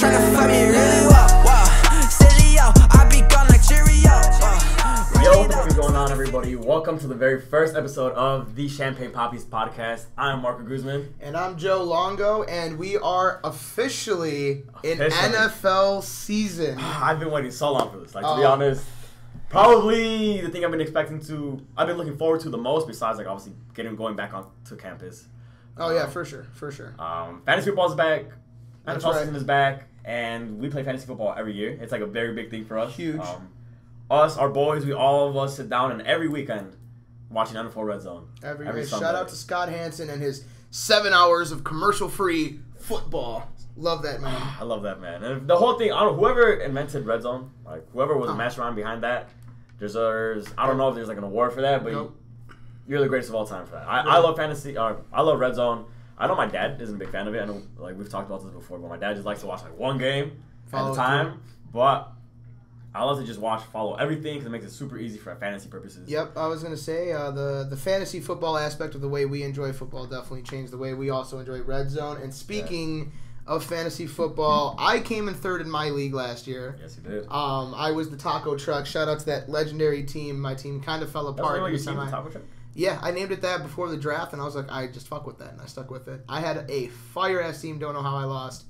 tryna find me really well. Silly, yo, I be gone like Cheerio. Yo, what is going on, everybody? Welcome to the very first episode of the Champaign Papis podcast. I'm Marco Guzman. And I'm Joe Longo, and we are officially in NFL season. I've been waiting so long for this. Like, to be honest, probably the thing I've been looking forward to the most, besides, like, obviously going back onto campus. Oh, yeah, for sure. Fantasy football is back. That's NFL right. season is back. And we play fantasy football every year. It's like a very big thing for us. Huge. Our boys, all of us sit down and every weekend watching NFL Red Zone. Every Sunday. Shout out to Scott Hansen and his 7 hours of commercial-free football. Love that, man. I love that, man. And the whole thing, I don't know, whoever invented Red Zone, like whoever was the mastermind behind that, I don't know if there's like an award for that, but you're the greatest of all time for that. I love fantasy. I love Red Zone. I know my dad isn't a big fan of it. I know, like, we've talked about this before, but my dad just likes to watch like one game at a time. But I love to just follow everything because it makes it super easy for fantasy purposes. Yep, I was going to say the fantasy football aspect of the way we enjoy football definitely changed the way we also enjoy Red Zone. And speaking of fantasy football, I came in third in my league last year. Yes, you did. I was the taco truck. Shout out to that legendary team. My team kind of fell apart. That's what the taco truck? Yeah, I named it that before the draft, and I was like, I just fuck with that, and I stuck with it. I had a fire-ass team, don't know how I lost.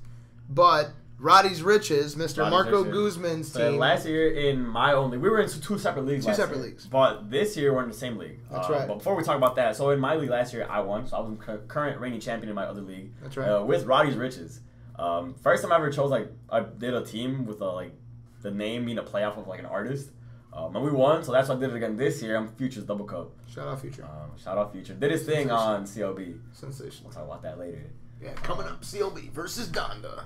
But Roddy's Riches, Mr. Marco Guzman's team. Last year in my own league, we were in two separate leagues leagues. But this year we're in the same league. That's right. But before we talk about that, so in my league last year, I won. So I was current reigning champion in my other league. That's right. With Roddy's Riches. First time I ever chose, I did a team with the name being a playoff of an artist. And we won, so that's why I did it again this year. I'm Future's Double Cup. Shout out Future. Did his thing on CLB. Sensational. We'll talk about that later. Yeah, coming up, CLB versus Donda.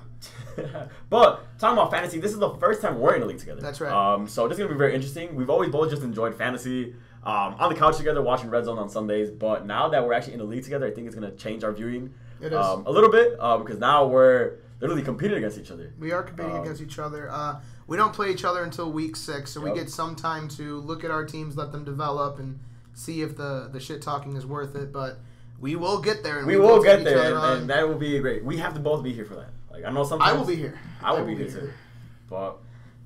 But talking about fantasy, this is the first time we're in a league together. That's right. So this is gonna be very interesting. We've always both just enjoyed fantasy on the couch together, watching Red Zone on Sundays. But now that we're actually in a league together, I think it's gonna change our viewing a little bit because now we're literally competing against each other. We are competing against each other. We don't play each other until week 6, so we get some time to look at our teams, let them develop, and see if the shit talking is worth it. But we will get there. And we will get there, and that will be great. We have to both be here for that. I know sometimes I will be here. I will be here too. But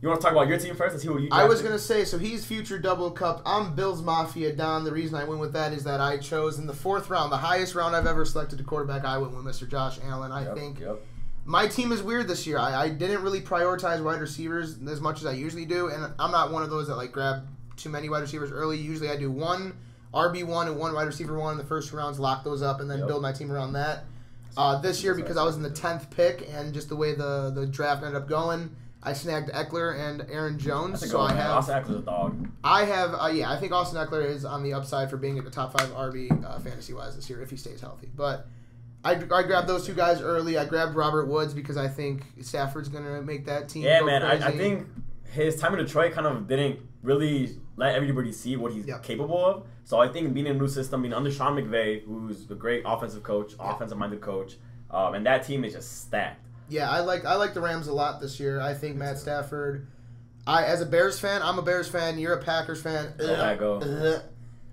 you want to talk about your team first? Let's see what you. I was gonna say, so he's Future Double Cup. I'm Bills Mafia Don. The reason I went with that is that I chose in the 4th round, the highest round I've ever selected a quarterback. I went with Mr. Josh Allen. I think. My team is weird this year. I didn't really prioritize wide receivers as much as I usually do, and I'm not one of those that grab too many wide receivers early. Usually I do one RB1 and one wide receiver 1 in the first 2 rounds, lock those up, and then build my team around that. This year, because I was in the 10th pick and just the way the draft ended up going, I snagged Eckler and Aaron Jones. Austin Eckler's a dog. I have, I think Austin Eckler is on the upside for being at the top 5 RB fantasy-wise this year if he stays healthy. But I grabbed those 2 guys early. I grabbed Robert Woods because I think Stafford's going to make that team go crazy. I think his time in Detroit kind of didn't really let everybody see what he's capable of. So I think being in a new system, being under Sean McVay, who's a great offensive coach, offensive-minded coach, and that team is just stacked. Yeah, I like the Rams a lot this year. I think Matt Stafford. As a Bears fan, I'm a Bears fan. You're a Packers fan.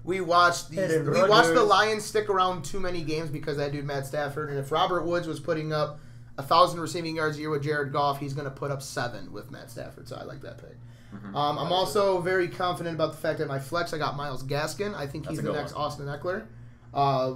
We watched the Lions stick around too many games because of that dude Matt Stafford. And if Robert Woods was putting up 1,000 receiving yards a year with Jared Goff, he's going to put up 7 with Matt Stafford. So I like that pick. I'm also very confident about the fact that my flex, I got Myles Gaskin. I think he's the next Austin Eckler.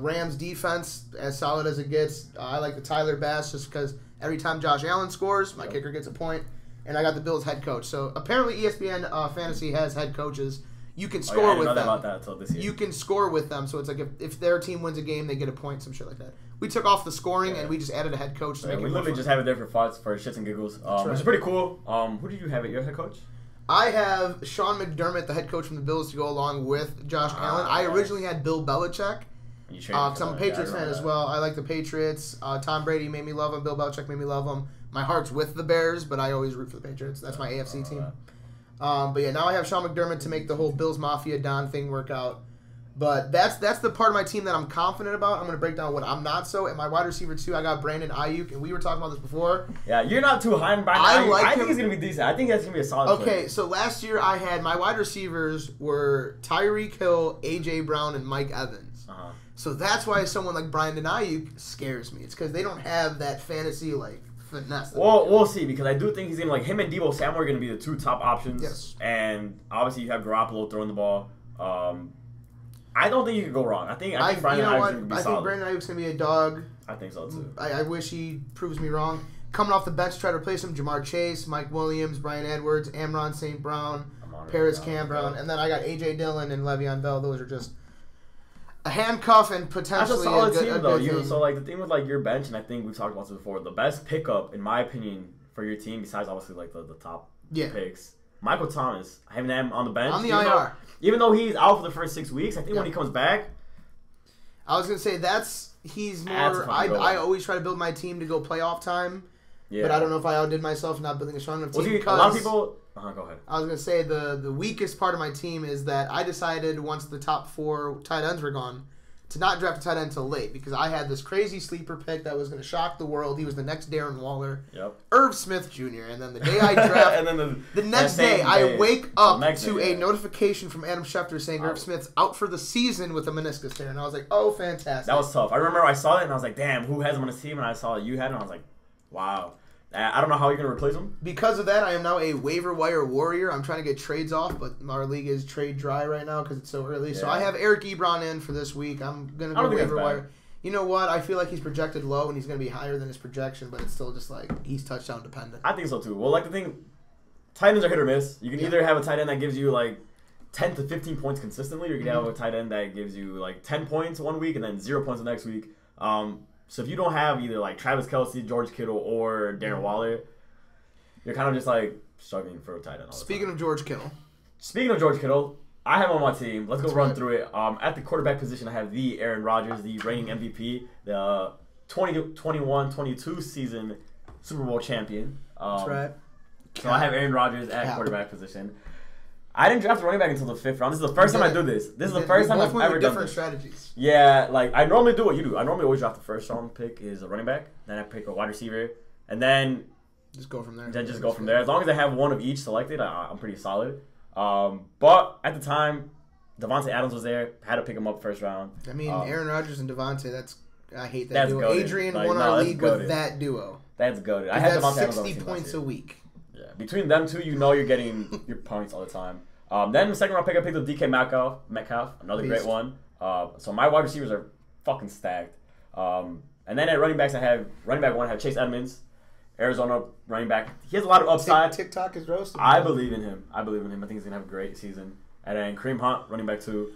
Rams defense, as solid as it gets. I like the Tyler Bass just because every time Josh Allen scores, my kicker gets a point. And I got the Bills head coach. So apparently ESPN Fantasy has head coaches. You can score with them. About that until this year. You can score with them. So it's like if their team wins a game, they get a point, some shit like that. We took off the scoring and we just added a head coach to make it we literally just have it there for shits and giggles, which is pretty cool. Who did you have at your head coach? I have Sean McDermott, the head coach from the Bills, to go along with Josh Allen. I originally had Bill Belichick because I'm a Patriots fan as well. I like the Patriots. Tom Brady made me love him. Bill Belichick made me love him. My heart's with the Bears, but I always root for the Patriots. That's my AFC team. But yeah, now I have Sean McDermott to make the whole Bills Mafia Don thing work out. But that's the part of my team that I'm confident about. I'm going to break down what I'm not so. At my wide receiver 2, I got Brandon Ayuk, and we were talking about this before. Yeah, you're not too high on Brandon Ayuk. I think he's going to be decent. I think that's going to be a solid player. So last year I had my wide receivers were Tyreek Hill, A.J. Brown, and Mike Evans. So that's why someone like Brandon Ayuk scares me. It's because they don't have that fantasy finesse. Well, we'll see because I do think he's gonna him and Deebo Samuel are gonna be the two top options. Yes. And obviously you have Garoppolo throwing the ball. I don't think you could go wrong. I think Brandon Ayuk's gonna be solid. I think Brandon Ayuk's gonna be a dog. I think so too. I wish he proves me wrong. Coming off the bench, try to replace him: Jamar Chase, Mike Williams, Bryan Edwards, Amon St. Brown, Paris Cameron, and then I got A.J. Dillon and Le'Veon Bell. Those are just a handcuff and potentially that's a solid team, though. Team. So the thing with your bench, and I think we've talked about this before, the best pickup in my opinion for your team, besides obviously the top picks, Michael Thomas. Having him on the bench on the IR. Even though he's out for the first 6 weeks, I think when he comes back, I was gonna say he's more. I always try to build my team to go playoff time. Yeah. But I don't know if I outdid myself not building a strong enough team. A lot of people. Go ahead. I was gonna say the weakest part of my team is that I decided once the top 4 tight ends were gone to not draft a tight end until late because I had this crazy sleeper pick that was gonna shock the world. He was the next Darren Waller. Yep. Irv Smith Jr. And then the day I draft, and then the next day I wake up to a notification from Adam Schefter saying Irv Smith's out for the season with a meniscus tear, and I was like, oh, fantastic. That was tough. I remember I saw it and I was like, damn, who has him on his team? And I saw that you had him, and I was like, wow. I don't know how you're going to replace him. Because of that, I am now a waiver wire warrior. I'm trying to get trades off, but our league is trade dry right now because it's so early. Yeah. So I have Eric Ebron in for this week. I'm going to go waiver wire. You know what? I feel like he's projected low, and he's going to be higher than his projection, but it's still just he's touchdown dependent. I think so, too. Well, the thing, tight ends are hit or miss. You can either have a tight end that gives you, 10 to 15 points consistently, or you can have a tight end that gives you, 10 points one week and then 0 points the next week. So if you don't have either, Travis Kelce, George Kittle, or Darren Waller, you're kind of just struggling for a tight end. Speaking of George Kittle, I have him on my team. Let's go run through it. At the quarterback position, I have the Aaron Rodgers, the reigning MVP, the 2021-22 season Super Bowl champion. That's right. So I have Aaron Rodgers at quarterback position. I didn't draft a running back until the 5th round. This is the first time I do this. This is the first time I've ever done this. Different strategies. Yeah, I normally do what you do. I normally always draft the first round pick is a running back. Then I pick a wide receiver. And then just go from there. As long as I have one of each selected, I'm pretty solid. But at the time, Devontae Adams was there. Had to pick him up first round. I mean, Aaron Rodgers and Devontae, I hate that duo. Goated. Adrian won our league with that duo. That's goated. I had Devontae Adams on 60 points a week. Yeah, between them two, you're getting your points all the time. Then the second round pick, I picked up DK Metcalf, another great one. So my wide receivers are fucking stacked. And then at running backs, I have running back 1, I have Chase Edmonds, Arizona running back. He has a lot of upside. TikTok is roasting. I believe in him. I think he's gonna have a great season. And then Kareem Hunt, running back 2.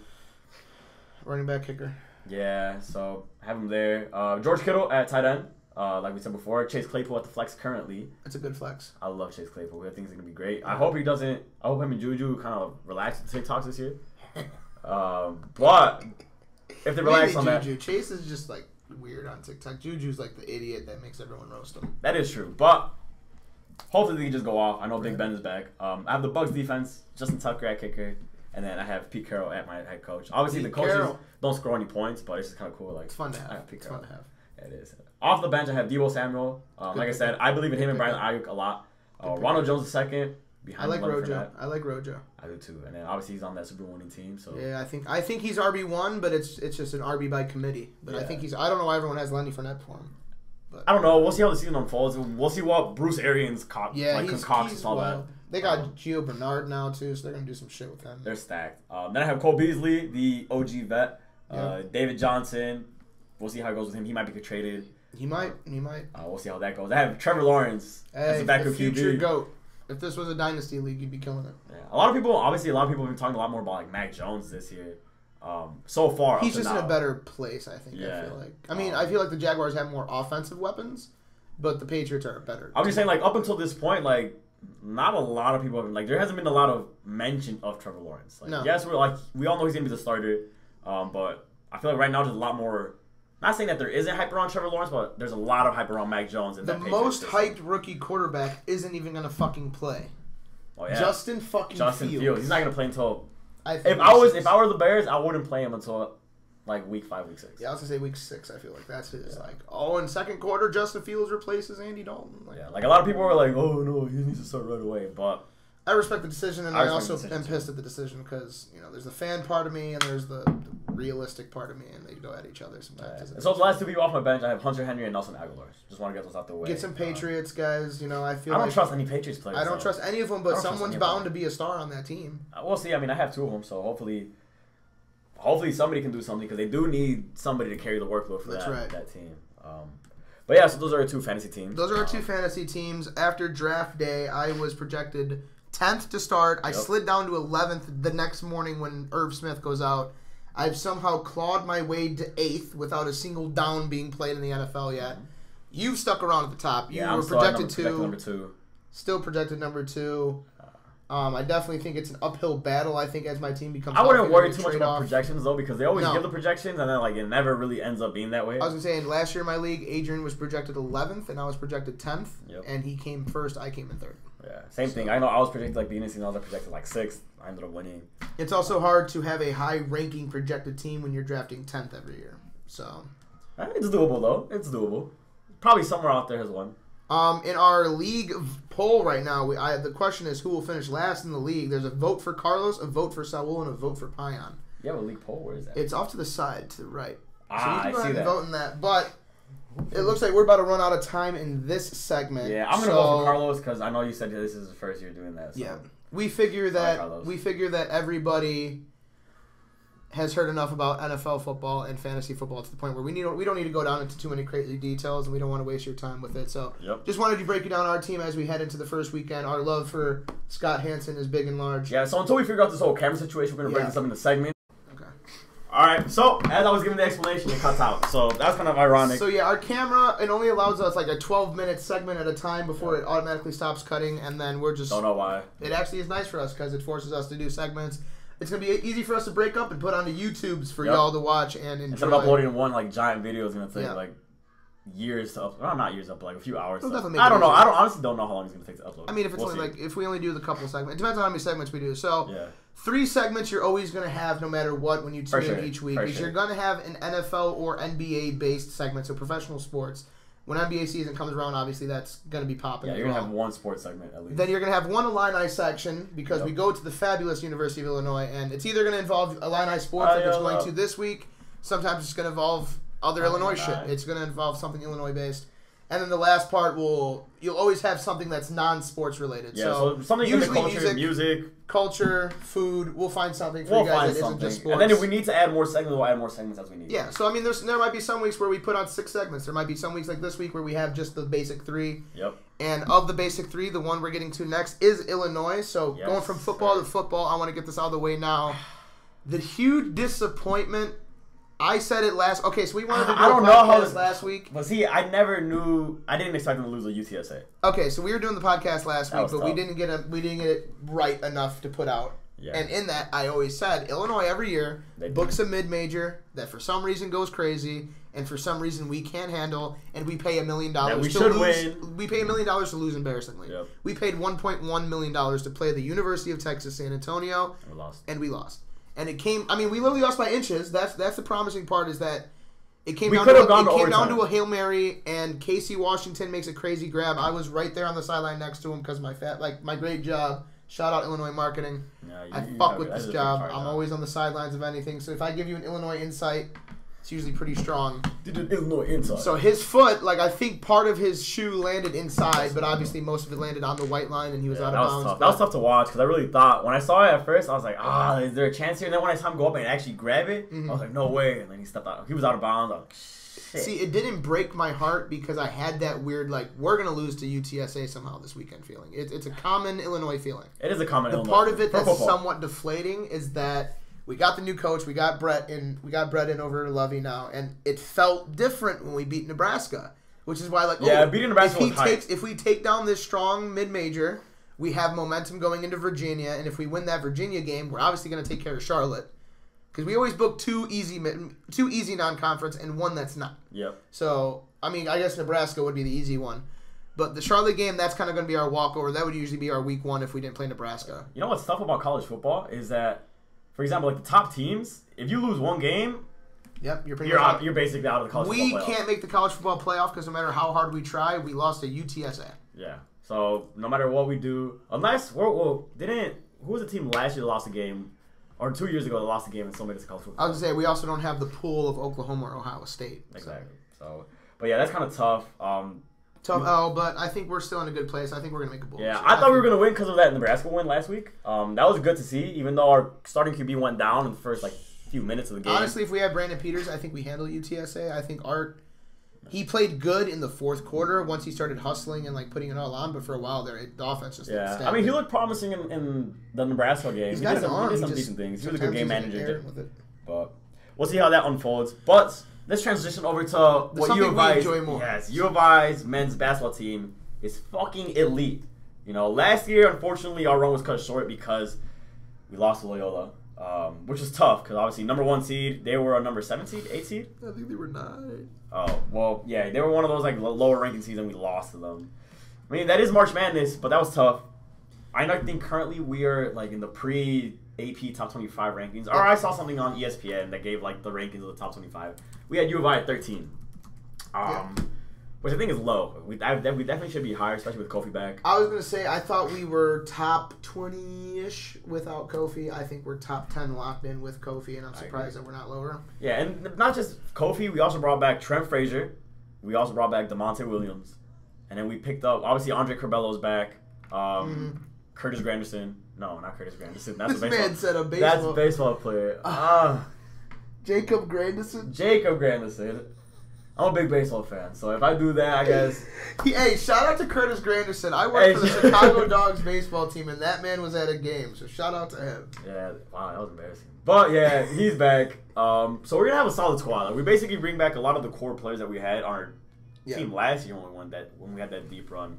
Running back kicker. Yeah, so I have him there. George Kittle at tight end. Like we said before, Chase Claypool at the flex currently. It's a good flex. I love Chase Claypool. I think he's going to be great. I hope him and Juju kind of relax the TikToks this year. But if they relax on Juju. Chase is just weird on TikTok. Juju's the idiot that makes everyone roast him. That is true. But hopefully they can just go off. I know Big Ben is back. I have the Bucs defense, Justin Tucker at kicker. And then I have Pete Carroll at my head coach. Obviously, the coaches don't score any points, but it's just kind of cool. It's fun to have. It's fun to have. Yeah, it is. Off the bench, I have Deebo Samuel. Like I said, I believe in him and Brandon Ayuk a lot. Ronald Jones II. I like Rojo. I do too. And then obviously he's on that Super Bowl winning team. So yeah, I think he's RB1, but it's just an RB by committee. But I think I don't know why everyone has Lenny Fournette for him. But I don't know. We'll see how the season unfolds. We'll see what Bruce Arians concocts and all that. They got Gio Bernard now too, so they're gonna do some shit with him. They're stacked. Then I have Cole Beasley, the OG vet. David Johnson. We'll see how it goes with him. He might be traded. He might. We'll see how that goes. I have Trevor Lawrence as a backup QB. Future GOAT. If this was a dynasty league, you'd be killing it. Yeah. A lot of people have been talking a lot more about Mac Jones this year. So far, he's just in a better place. I think. Yeah. I feel like. I mean, I feel like the Jaguars have more offensive weapons, but the Patriots are better. I'm just saying, up until this point, not a lot of people have there hasn't been a lot of mention of Trevor Lawrence. No. Yes, we all know he's gonna be the starter, but I feel like right now there's a lot more. Not saying that there isn't hype around Trevor Lawrence, but there's a lot of hype around Mac Jones. The most hyped rookie quarterback isn't even gonna fucking play. Oh yeah, Justin Fields. He's not gonna play until. If I were the Bears, I wouldn't play him until week 5, week 6. Yeah, I was gonna say week 6. I feel like that's his in second quarter, Justin Fields replaces Andy Dalton. A lot of people were like, oh no, he needs to start right away. But I respect the decision, and I also am too. pissed at the decision because, you know, there's the fan part of me and there's the realistic part of me, and they go at each other sometimes. So the last two people off my bench, I have Hunter Henry and Nelson Aguilar. Just want to get those out the way. Get some Patriots guys. You know, I don't trust any Patriots players. I don't trust any of them, but someone's bound to be a star on that team. We'll see. I mean, I have two of them, so hopefully somebody can do something because they do need somebody to carry the workload for that team. But yeah, so those are our two fantasy teams. Those are our two fantasy teams. After draft day, I was projected 10th to start. I slid down to 11th the next morning when Irv Smith goes out. I've somehow clawed my way to 8th without a single down being played in the NFL yet. You've stuck around at the top. You were projected number 2. Still projected number 2. I definitely think it's an uphill battle. I think as my team becomes, I wouldn't worry too much about projections though, because they always give the projections and then like it never really ends up being that way. I was gonna say, last year in my league, Adrian was projected 11th and I was projected 10th, and he came first. I came in 3rd. Yeah, same thing. I know I was projected like beginning of season, I was projected like 6th. I ended up winning. It's also hard to have a high-ranking projected team when you're drafting 10th every year. So it's doable though. It's doable. Probably somewhere out there has won. In our league poll right now, the question is who will finish last in the league. There's a vote for Carlos, a vote for Saul, and a vote for Payan. Yeah, a league poll. Where is that? It's off to the side, to the right. So you can go ahead and vote in that. But it looks like we're about to run out of time in this segment. Yeah, I'm gonna vote for Carlos because I know you said this is the first year doing that. So. Yeah, we figure that everybody has heard enough about NFL football and fantasy football to the point where we don't need to go down into too many crazy details, and we don't want to waste your time with it. So just wanted to break you down our team as we head into the first weekend. Our love for Scott Hansen is big and large. Yeah, so until we figure out this whole camera situation, we're going to break this up into segments. Okay. All right, so as I was giving the explanation, it cuts out. So that's kind of ironic. So yeah, our camera, it only allows us like a 12-minute segment at a time before it automatically stops cutting, and then we're just... Don't know why. It actually is nice for us because it forces us to do segments. It's going to be easy for us to break up and put onto YouTubes for y'all to watch and enjoy. Instead of uploading one like giant video, it's going to take like years to upload. Well, not years up, like a few hours. I don't know. I honestly don't know how long it's going to take to upload. I mean, if it's if we only do the couple segments, it depends on how many segments we do. So 3 segments you're always going to have no matter what when you tune in each week. You're going to have an NFL or NBA based segment, so professional sports. When NBA season comes around, obviously that's going to be popping. Yeah, you're going to have one sports segment at least. Then you're going to have one Illini section because we go to the fabulous University of Illinois, and it's either going to involve Illini sports like it's going to this week. Sometimes it's going to involve other Illinois shit. It's going to involve something Illinois-based. And then the last part you'll always have something that's non-sports related. Yeah, so something in the culture, music, culture, food. We'll find something for you guys that isn't just sports. And then if we need to add more segments, we'll add more segments as we need. Yeah, so I mean, there might be some weeks where we put on 6 segments. There might be some weeks like this week where we have just the basic 3. Yep. And of the basic 3, the one we're getting to next is Illinois. So going from football to football, I want to get this out of the way now. The huge disappointment. I said it last. Okay, so we wanted to do a podcast last week. But see, I never knew. I didn't expect them to lose a UTSA. Okay, so we were doing the podcast last week, but we didn't get it right enough to put out. Yeah. And in that, I always said Illinois every year books a mid-major that for some reason goes crazy, and for some reason we can't handle, and we pay $1 million. We should win. We pay $1 million to lose embarrassingly. Yep. We paid $1.1 million to play the University of Texas San Antonio, and we lost. And it came. I mean, we literally lost by inches. That's the promising part is that it came down to a Hail Mary, and Casey Washington makes a crazy grab. I was right there on the sideline next to him because my great job. Shout out Illinois marketing. I fuck with this job. I'm always on the sidelines of anything. So if I give you an Illinois insight, it's usually pretty strong. Illinois insight. So his foot, I think part of his shoe landed inside, but obviously most of it landed on the white line, and he was out of bounds. That was tough to watch because I really thought when I saw it at first, I was like, is there a chance here? And then when I saw him go up and actually grab it, I was like, no way. And then he stepped out. He was out of bounds. I was like, shit. See, it didn't break my heart because I had that weird we're gonna lose to UTSA somehow this weekend feeling. It's a common Illinois feeling. It is a common Illinois. The part of it that's somewhat deflating is that. We got the new coach. We got Brett in. We got Brett in over Lovey now, and it felt different when we beat Nebraska, which is why beating Nebraska was hype. If we take down this strong mid-major, we have momentum going into Virginia, and if we win that Virginia game, we're obviously going to take care of Charlotte because we always book two easy non-conference and one that's not. Yep. So I mean, I guess Nebraska would be the easy one. But the Charlotte game, that's kind of going to be our walkover. That would usually be our week 1 if we didn't play Nebraska. You know what's tough about college football is that. For example, the top teams, if you lose one game, you're basically out of the college football playoff. We can't make the college football playoff because no matter how hard we try, we lost to UTSA. Yeah. So no matter what we do, unless who was the team last year that lost a game, or 2 years ago that lost a game and still made it to college football? I was gonna say we also don't have the pool of Oklahoma or Ohio State. Exactly. So, but yeah, that's kind of tough. But I think we're still in a good place. I think we're gonna make a bowl. Yeah, I thought we were gonna win because of that Nebraska win last week. That was good to see, even though our starting QB went down in the first few minutes of the game. Honestly, if we had Brandon Peters, I think we handle UTSA. I think he played good in the fourth quarter once he started hustling and putting it all on. But for a while there, the offense just I mean, he looked promising in the Nebraska game. He did some decent things. He was a good game manager. But we'll see how that unfolds. But let's transition over to what U of I's. Yes, U of I's men's basketball team is fucking elite. Last year, unfortunately, our run was cut short because we lost to Loyola, which is tough because obviously number 1 seed, they were a number 7 seed, 8 seed. I think they were 9. Oh well, yeah, they were one of those lower ranking seeds, and we lost to them. I mean, that is March Madness, but that was tough. I think currently we are in the pre-AP top 25 rankings. Or I saw something on ESPN that gave the rankings of the top 25. We had U of I at 13, which I think is low. We definitely should be higher, especially with Kofi back. I was gonna say I thought we were top 20-ish without Kofi. I think we're top 10 locked in with Kofi, and I'm surprised that we're not lower. Yeah, and not just Kofi. We also brought back Trent Frazier. We also brought back DeMonte Williams, and then we picked up obviously Andre Curbello's back. Curtis Granderson. No, not Curtis Granderson. That's this man said a baseball. That's a baseball player. Jacob Granderson. Jacob Granderson. I'm a big baseball fan, so if I do that, I guess. Hey, shout out to Curtis Granderson. I worked for the Chicago Dogs baseball team, and that man was at a game, so shout out to him. Yeah, wow, that was embarrassing. But yeah, he's back. So we're gonna have a solid squad. We basically bring back a lot of the core players that we had on our team last year when we had that deep run.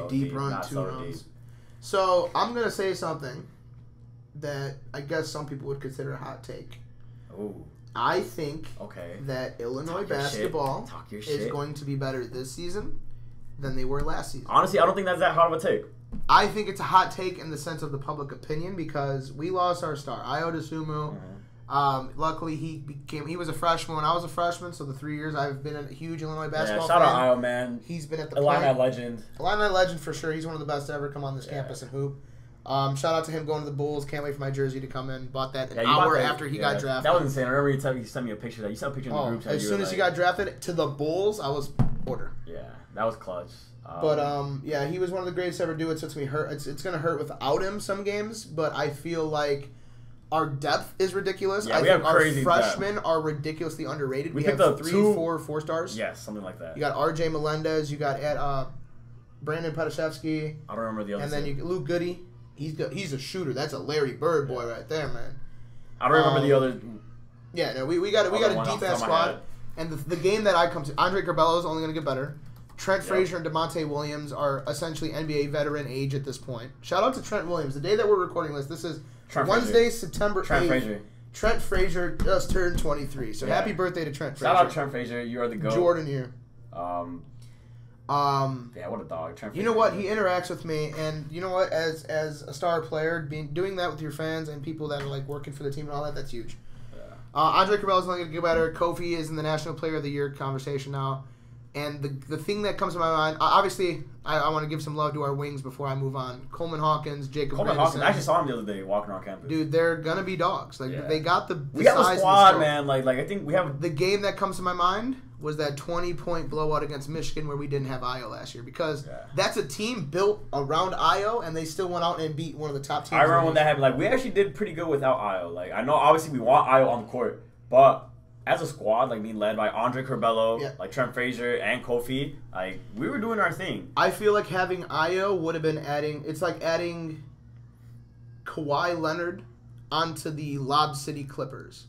Deep run, 2 runs. So I'm gonna say something that I guess some people would consider a hot take. Ooh. I think that Illinois basketball is going to be better this season than they were last season. Honestly, I don't think that's that hot of a take. I think it's a hot take in the sense of the public opinion because we lost our star, Ayo Dosunmu. Luckily, he was a freshman when I was a freshman, so the 3 years I've been a huge Illinois basketball fan. Shout out Ayo, man. He's been at the Illini legend. Illini legend for sure. He's one of the best to ever come on this campus and hoop. Shout out to him going to the Bulls. Can't wait for my jersey to come in. Bought that an hour after he got drafted. That was insane. I remember you sent me a picture of that. You sent a picture in the group chat. As soon as he got drafted to the Bulls, I was order. Yeah, that was clutch. But he was one of the greatest to ever do it. So it's gonna hurt. It's gonna hurt without him some games. But I feel like our depth is ridiculous. Yeah, I think our freshmen are ridiculously underrated. We picked up 3, 4 stars. Yes, something like that. You got R.J. Melendez. You got Brandon Petashevsky. I don't remember the other. And then Luke Goody. He's a shooter. That's a Larry Bird boy right there, man. I don't remember the other. Yeah, no, we got a deep ass squad. And the game that I come to, Andre Curbelo is only going to get better. Trent Frazier and DeMonte Williams are essentially NBA veteran age at this point. Shout out to Trent Williams. The day that we're recording this is Wednesday, September 8th. Trent Frazier just turned 23. So happy birthday to Trent Frazier. Shout out Trent Frazier. You are the GOAT. Jordan year. Yeah, what a dog. Trent Frazier. You know what? He interacts with me, and you know what? As a star player, doing that with your fans and people that are working for the team and all that, that's huge. Yeah. Andre Curbelo is only going to get better. Kofi is in the National Player of the Year conversation now. And the thing that comes to my mind, obviously, I want to give some love to our wings before I move on. Coleman Hawkins, Jacob Hawkins. I actually saw him the other day walking around campus. Dude, they're going to be dogs. They got the we have a squad, man. I think we have... The game that comes to my mind was that 20-point blowout against Michigan where we didn't have Ayo last year. Because that's a team built around Ayo, and they still went out and beat one of the top teams. I remember when that happened. We actually did pretty good without Ayo. I know, obviously, we want Ayo on the court, but... As a squad, being led by Andre Curbelo, Trent Frazier, and Kofi, we were doing our thing. I feel like having Ayo would have been adding... It's like adding Kawhi Leonard onto the Lob City Clippers.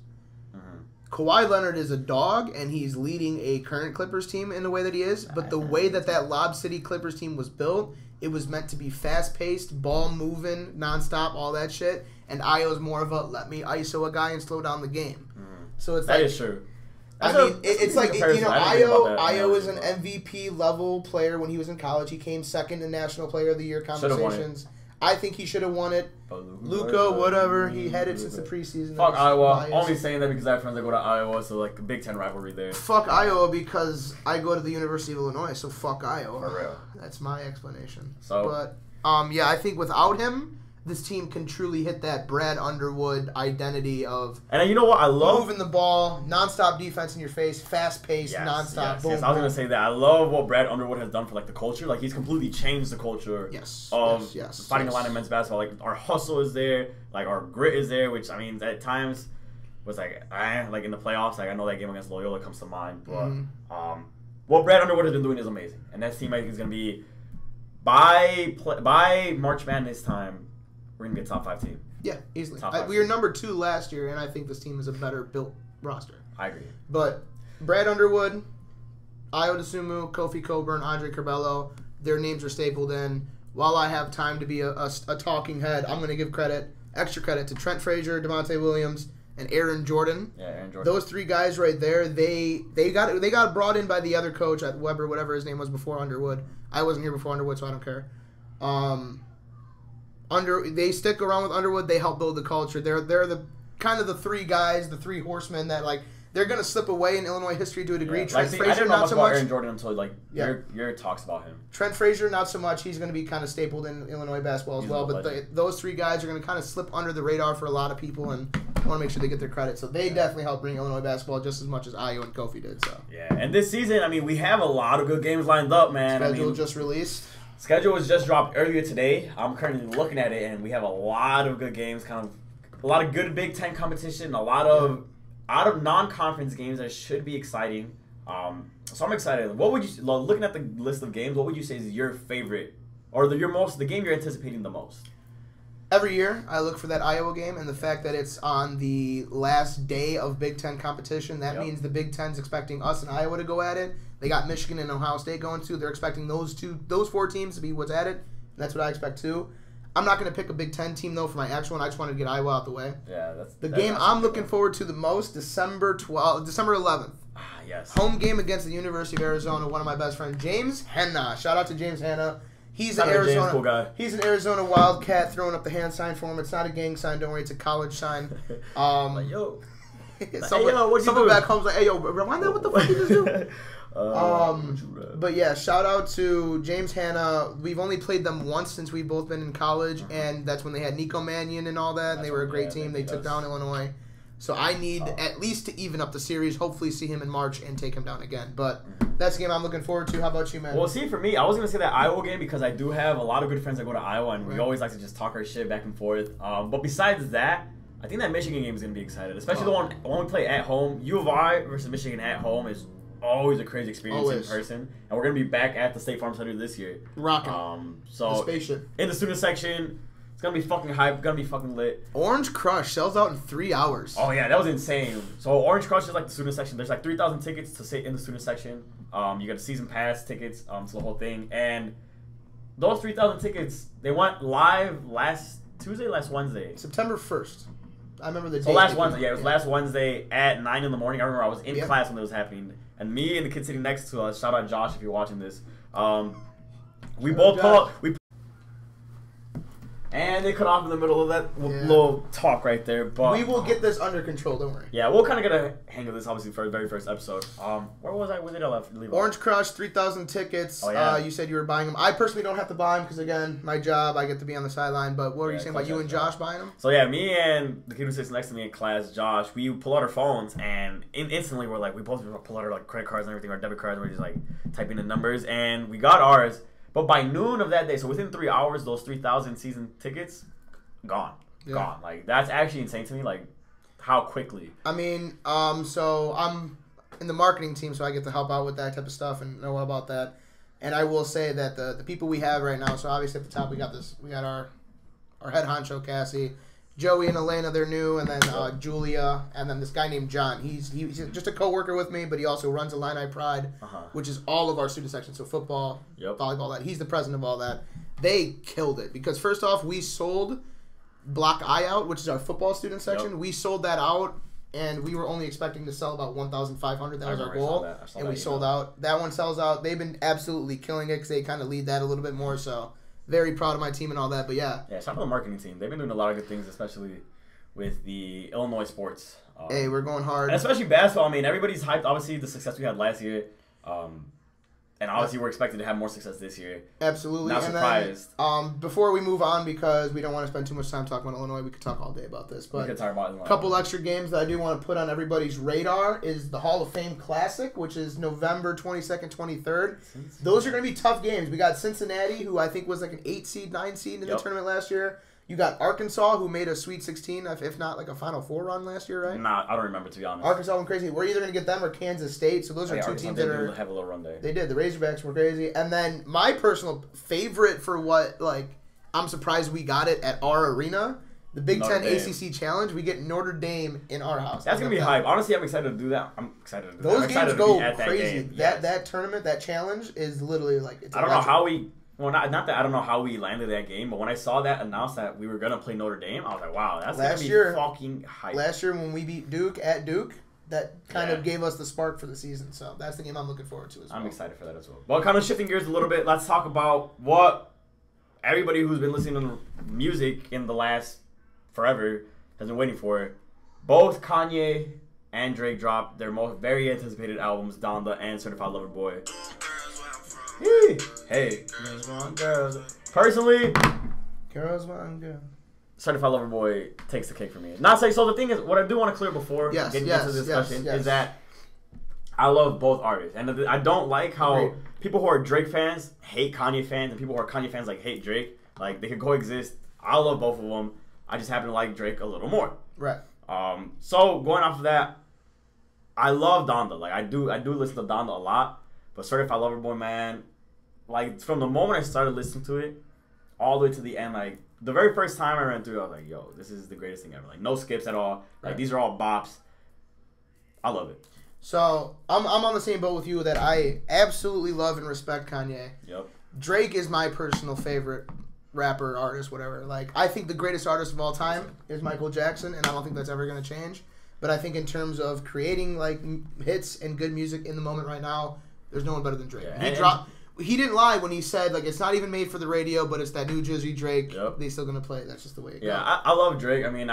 Kawhi Leonard is a dog, and he's leading a current Clippers team in the way that he is. But the way that Lob City Clippers team was built, it was meant to be fast-paced, ball-moving, nonstop, all that shit. And Ayo's more of a, let me ISO a guy and slow down the game. So it's that is true. It's like Ayo is an MVP level player when he was in college. He came second in National Player of the Year conversations. I think he should have won it. Luka, whatever. He had it since the preseason. Fuck Iowa. Only saying that because I have friends that go to Iowa, so like a Big Ten rivalry there. Fuck Iowa because I go to the University of Illinois, so fuck Iowa. For real. That's my explanation. So, but yeah, I think without him, this team can truly hit that Brad Underwood identity of and you know what I love? Moving the ball, nonstop defense in your face, fast-paced, nonstop. Boom, yes. I was gonna say that. I love what Brad Underwood has done for like the culture. Like he's completely changed the culture. Fighting the line in men's basketball. Like our hustle is there, like our grit is there. Which I mean, at times was like in the playoffs. Like I know that game against Loyola comes to mind, but what Brad Underwood has been doing is amazing, and that team I think is gonna be by March Madness time. We're going to be a top 5 team. Yeah, easily. We were number 2 last year, and I think this team is a better built roster. I agree. But Brad Underwood, Ayo Dosunmu, Kofi Coburn, Andre Curbelo, their names are stapled in. While I have time to be a talking head, I'm going to give extra credit to Trent Frazier, Devontae Williams, and Aaron Jordan. Yeah, Aaron Jordan. Those 3 guys right there, they got brought in by the other coach at Weber, whatever his name was before Underwood. I wasn't here before Underwood, so I don't care. They stick around with Underwood. They help build the culture. They're the kind of the 3 guys, the 3 horsemen that like they're gonna slip away in Illinois history to a degree. Trent Frazier, I didn't know not much so about much. Aaron Jordan until your talks about him. Trent Frazier, not so much. He's gonna be kind of stapled in Illinois basketball as well. But those 3 guys are gonna kind of slip under the radar for a lot of people, and I want to make sure they get their credit. So they definitely helped bring Illinois basketball just as much as Ayo and Kofi did. So and this season, I mean, we have a lot of good games lined up, man. Schedule just released. Schedule was just dropped earlier today. I'm currently looking at it, and we have a lot of good games, a lot of good Big Ten competition, a lot of out of non-conference games that should be exciting. So I'm excited. What would you, looking at the list of games, what would you say is your favorite, or the game you're anticipating the most? Every year, I look for that Iowa game, and the fact that it's on the last day of Big Ten competition, that means the Big Ten's expecting us and Iowa to go at it. They got Michigan and Ohio State going too. They're expecting those 4 teams to be what's at it. And that's what I expect too. I'm not going to pick a Big Ten team though for my actual one. I just wanted to get Iowa out the way. Yeah, the game I'm looking forward to the most. December 11th. Yes. Home game against the University of Arizona. One of my best friends, James Hanna. Shout out to James Hanna. He's an Arizona. Cool guy. He's an Arizona Wildcat throwing up the hand sign for him. It's not a gang sign. Don't worry, it's a college sign. Like, yo. Someone back home's like, hey, yo, remind me what the fuck you just do? But yeah, shout out to James Hanna. We've only played them once since we've both been in college, and that's when they had Nico Mannion and all that, and they were a great team. They took down Illinois. So I need at least to even up the series, hopefully see him in March and take him down again. But that's the game I'm looking forward to. How about you, man? Well, see, for me, I was going to say that Iowa game because I do have a lot of good friends that go to Iowa, and we always like to just talk our shit back and forth. But besides that, I think that Michigan game is going to be excited, especially the one we play at home. U of I versus Michigan at home is always a crazy experience in person, and we're gonna be back at the State Farm Center this year. Rocking. So the spaceship in the student section, it's gonna be fucking hype. Gonna be fucking lit. Orange Crush sells out in 3 hours. Oh yeah, that was insane. So Orange Crush is like the student section. There's like 3,000 tickets to sit in the student section. You got season pass tickets to the whole thing, and those 3,000 tickets they went live last Wednesday, September 1st. I remember the date. So last Wednesday, yeah, it was last Wednesday at 9 in the morning. I remember I was in class when it was happening. And me and the kid sitting next to us, shout out Josh if you're watching this. We both pull up. And they cut off in the middle of that little talk right there. But we will get this under control, don't worry. Yeah, we'll kind of get a hang of this, obviously, for the very first episode. Where was I? Where did I leave Orange Crush, 3,000 tickets. Oh, yeah. You said you were buying them. I personally don't have to buy them because, again, my job, I get to be on the sideline. But what were you saying about you and Josh buying them? So, yeah, me and the kid who sits next to me in class, Josh, we pull out our phones, and instantly we're like, we both pull out our like credit cards and everything, our debit cards, and we're just like typing in numbers. And we got ours. But by noon of that day, so within 3 hours, those 3,000 season tickets, gone. Like, that's actually insane to me, like, how quickly. I mean, so I'm in the marketing team, so I get to help out with that type of stuff and know about that. And I will say that the people we have right now, so obviously at the top we got our head honcho, Cassie, Joey and Elena, they're new, and then Julia, and then this guy named John. He's just a co-worker with me, but he also runs Illini Pride, which is all of our student sections, so football, volleyball, that. He's the president of all that. They killed it, because first off, we sold Block I Out, which is our football student section. We sold that out, and we were only expecting to sell about 1,500. That was our goal, and we sold out. That one sells out. They've been absolutely killing it because they kind of lead that a little bit more. So very proud of my team and all that. But yeah. Yeah, shout out to the marketing team. They've been doing a lot of good things, especially with the Illinois sports. Hey, we're going hard. And especially basketball. I mean, everybody's hyped. Obviously, the success we had last year. And obviously, we're expected to have more success this year. Absolutely. Not surprised. And then, before we move on, because we don't want to spend too much time talking about Illinois, we could talk all day about this. But we could talk about Illinois. A couple extra games that I do want to put on everybody's radar is the Hall of Fame Classic, which is November 22nd, 23rd. Those are going to be tough games. We got Cincinnati, who I think was like an 8 seed, 9 seed in the tournament last year. You got Arkansas, who made a Sweet 16, if not like a Final Four run last year, right? Nah, I don't remember, to be honest. Arkansas went crazy. We're either going to get them or Kansas State. So those are two teams that have a little run there. They did. The Razorbacks were crazy. And then my personal favorite for what, like, I'm surprised we got it at our arena, the Big Ten ACC Challenge. We get Notre Dame in our house. That's going to be hype. Honestly, I'm excited to do that. I'm excited to do that. Those games go crazy. That, that tournament, that challenge is literally like, it's I don't know how we... Well, not that I don't know how we landed that game, but when I saw that announced that we were going to play Notre Dame, I was like, wow, that's going to be fucking hype. Last year when we beat Duke at Duke, that kind of gave us the spark for the season. So that's the game I'm looking forward to as well. I'm excited for that as well. Well, kind of shifting gears a little bit, let's talk about what everybody who's been listening to music in the last forever has been waiting for. Both Kanye and Drake dropped their most very anticipated albums, Donda and Certified Lover Boy. Hey, girls want girls. Personally, girls want girls. Certified Lover Boy takes the cake for me. Not saying so. The thing is, what I do want to clear before getting into the discussion is that I love both artists, and I don't like how people who are Drake fans hate Kanye fans, and people who are Kanye fans like hate Drake. Like they could coexist. I love both of them. I just happen to like Drake a little more. Right. So going off of that, I love Donda. Like I do listen to Donda a lot. But Certified Lover Boy, man, like from the moment I started listening to it, all the way to the end, like the very first time I ran through it, I was like, yo, this is the greatest thing ever. Like no skips at all. Like these are all bops. I love it. So I'm on the same boat with you that I absolutely love and respect Kanye. Yep. Drake is my personal favorite rapper, artist, whatever. Like I think the greatest artist of all time is Michael Jackson, and I don't think that's ever going to change. But I think in terms of creating like hits and good music in the moment right now, there's no one better than Drake. Yeah, He didn't lie when he said, like, it's not even made for the radio, but it's that New Jersey Drake. Yep. They're still going to play it. That's just the way it goes. Yeah, I love Drake. I mean,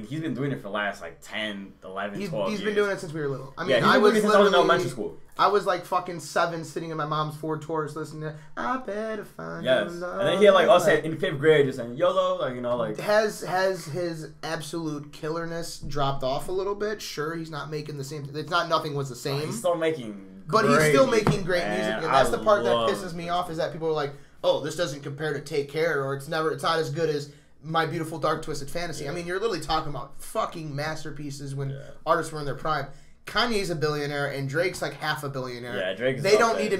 he's been doing it for the last, like, 10, 11, 12 years. He's been doing it since we were little. I mean, he's been doing it since I was in elementary school. I was, like, fucking 7 sitting in my mom's Ford Taurus listening to, I better find love. And then he had, like, us in 5th grade just saying, YOLO, like, you know, like. Has his absolute killerness dropped off a little bit? Sure, he's not making the same. It's not nothing was the same. He's still making But he's still making great music, and that's the part that pisses me off, is that people are like, oh, this doesn't compare to Take Care, or it's not as good as My Beautiful Dark Twisted Fantasy. I mean, you're literally talking about fucking masterpieces when artists were in their prime. Kanye's a billionaire, and Drake's like half a billionaire. Yeah, Drake's They don't need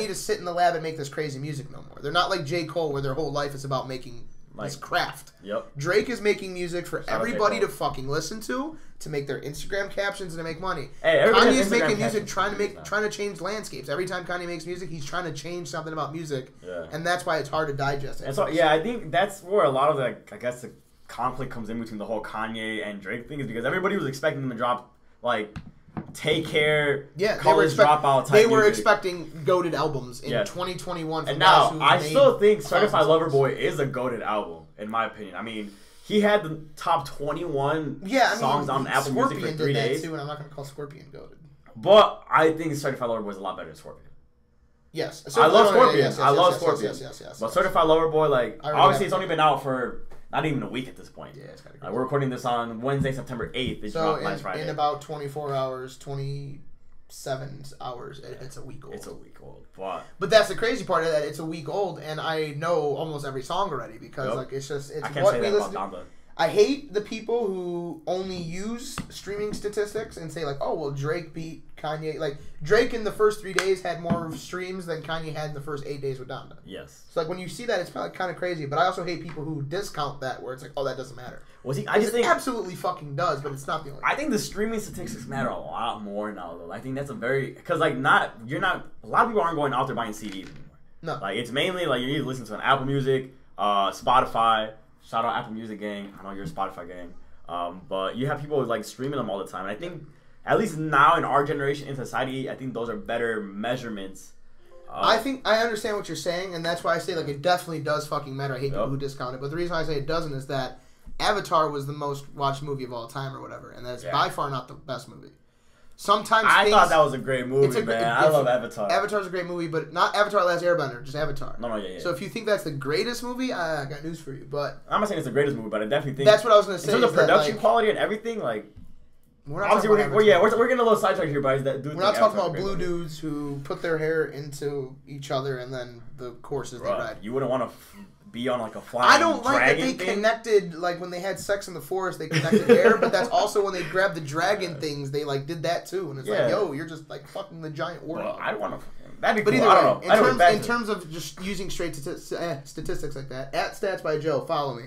to sit in the lab and make this crazy music no more. They're not like J. Cole, where their whole life is about making this craft. Yep. Drake is making music for everybody to fucking listen to make their Instagram captions, and to make money. Hey, Kanye's making music trying to change landscapes. Every time Kanye makes music, he's trying to change something about music, and that's why it's hard to digest it. And so, I think that's where a lot of the, I guess, the conflict comes in between the whole Kanye and Drake thing, is because everybody was expecting them to drop, like, Take Care, College Dropout type They were music. expecting goated albums in 2021. And now, I still think Certified Lover Boy is a goated album, in my opinion. I mean, he had the top 21 songs on Apple Music for 3 days. Too, and I'm not going to call Scorpion goated. But I think Certified Lover Boy is a lot better than Scorpion. Yes. I love Scorpion. I love Scorpion. Yes. But Certified Lover Boy, like, obviously it's only been out for not even a week at this point. Yeah, it's kind of we're recording this on Wednesday, September 8th. It dropped last Friday. In about 24 hours, 27 hours, it's a week old. It's a week old. But that's the crazy part of that. It's a week old, and I know almost every song already, because like it's I can't say that about Donda. I hate the people who only use streaming statistics and say, like, oh, well, Drake beat Kanye. Like, Drake in the first 3 days had more streams than Kanye had in the first 8 days with Donda. Yes. So, like, when you see that, it's kind of crazy. But I also hate people who discount that, where it's like, oh, that doesn't matter. Well, see, I just think it absolutely fucking does, but it's not the only I think the streaming statistics matter a lot more now, though. I think that's a very... Because, like, a lot of people aren't going out there buying CDs anymore. No. Like, it's mainly, like, you're either listening to an Apple Music, Spotify... Shout out Apple Music gang. I know you're a Spotify gang. But you have people like streaming them all the time. And I think, at least now in our generation in society, I think those are better measurements I think I understand what you're saying, and that's why I say like it definitely does fucking matter. I hate people who discount it, but the reason I say it doesn't is that Avatar was the most watched movie of all time or whatever, and that's by far not the best movie. Sometimes I thought that was a great movie, man. I love Avatar. Avatar's a great movie, but not Avatar: Last Airbender, just Avatar. No, yeah. So if you think that's the greatest movie, I got news for you. But I'm not saying it's the greatest movie, but I definitely think that's what I was gonna say. In terms of production quality and everything, like we're obviously we're getting a little sidetracked here, but we're not talking about blue dudes who put their hair into each other and then the courses they ride. You wouldn't want to be on like a flying I don't like that they thing. connected, like when they had sex in the forest, they connected hair, but that's also when they grabbed the dragon things, they like did that too, and it's like, yo, you're just like fucking the giant warthog. I don't want to. That'd be cool. But either way, I don't know. In terms of just using straight statistics like that, at Stats by Joe, follow me.